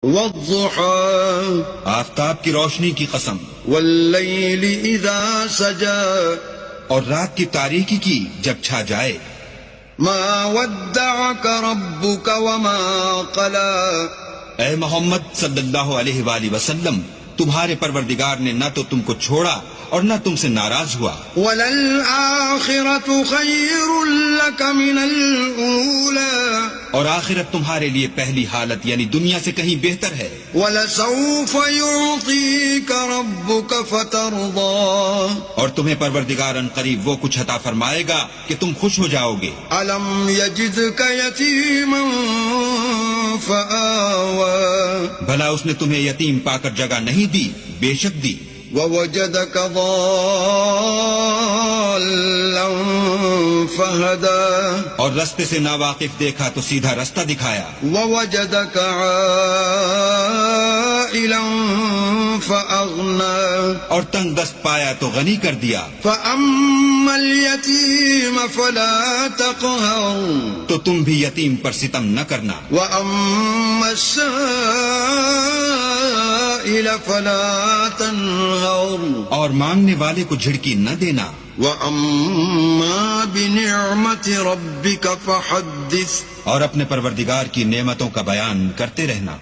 والضحى آفتاب کی روشنی کی قسم، واللیل اذا سجى اور رات کی تاریکی کی جب چھا جائے، ما ودعك ربك وما قلى اے محمد صلی اللہ علیہ وآلہ وسلم، تمہارے پروردگار نے نہ تو تم کو چھوڑا اور نہ تم سے ناراض ہوا، وَلَلْآخِرَةُ خَيْرٌ لَكَ مِنَ الْأُولَى اور آخرت تمہارے لیے پہلی حالت یعنی دنیا سے کہیں بہتر ہے، وَلَسَوْفَ يُعْطِيكَ رَبُّكَ فَتَرْضَى اور تمہیں پروردگار ان قریب وہ کچھ عطا فرمائے گا کہ تم خوش ہو جاؤ گے۔ أَلَمْ يَجِدْكَ يَتِيمًا فَآوَى بھلا اس نے تمہیں یتیم پا کر جگہ نہیں دی؟ بے شک دی۔ وَوَجَدَكَ ضَالًّا فَهَدَى اور رستے سے ناواقف دیکھا تو سیدھا رستہ دکھایا، وَوَجَدَكَ عَائِلًا فَأَغْنَى اور تنگ دست پایا تو غنی کر دیا۔ فَأَمَّا الْيَتِيمَ فَلَا تَقْهَرْ تو تم بھی یتیم پر ستم نہ کرنا، وَأَمَّا السَّائِلَ فَلَا تَنْهَرْ اور مانگنے والے کو جھڑکی نہ دینا۔ وَأَمَّا بِنِعْمَةِ رَبِّكَ فَحَدِّثْ اور اپنے پروردگار کی نعمتوں کا بیان کرتے رہنا۔